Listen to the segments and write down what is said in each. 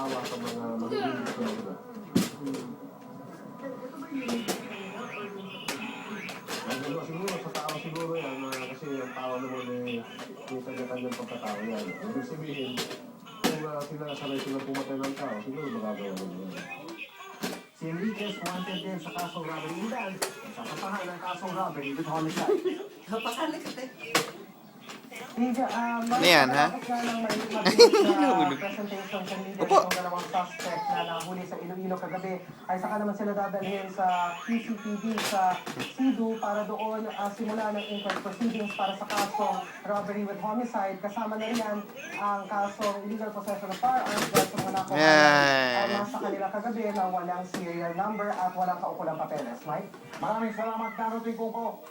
awa sa mga magiging diba? Siguro sa tao siguro yan, kasi ang tao naman may kanya-kanyang pagkatao yan. Ibig sabihin, kung sanay sila pumatay ng tao, siguro magagawa nila yan. Si Enriquez wanted din sa kasong robbery in dance. Sasapahan ng kasong robbery with homicide. Napakalik ka eh. Ano yan, ha? Opo. Ang dalawang suspect na nahuli sa Iloilo kagabi ay saka naman sila dadalhin sa PCPD sa Cebu para doon simula ng inquest proceedings para sa kasong robbery with homicide. Kasama na riyan ang kasong illegal possession of firearms dahil sa mga nakuha nasa kanila kagabi na walang serial number at walang kaukulang papeles. Mike? Maraming salamat, Daroting Kuko.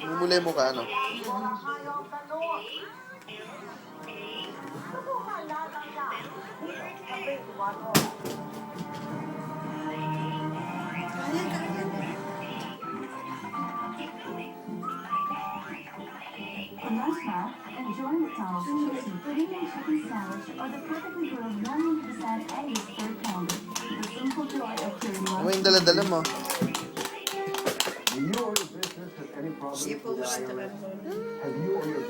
Bumulay mo ka, ano? Enjoy McDonald's juicy premium chicken sandwich or the perfectly grilled 100% Angus third pounder. The simple joy of creating Ano yung dala-dala mo? Do you or your business have any problems Sipo with the gusto IRS? lang. Have you or your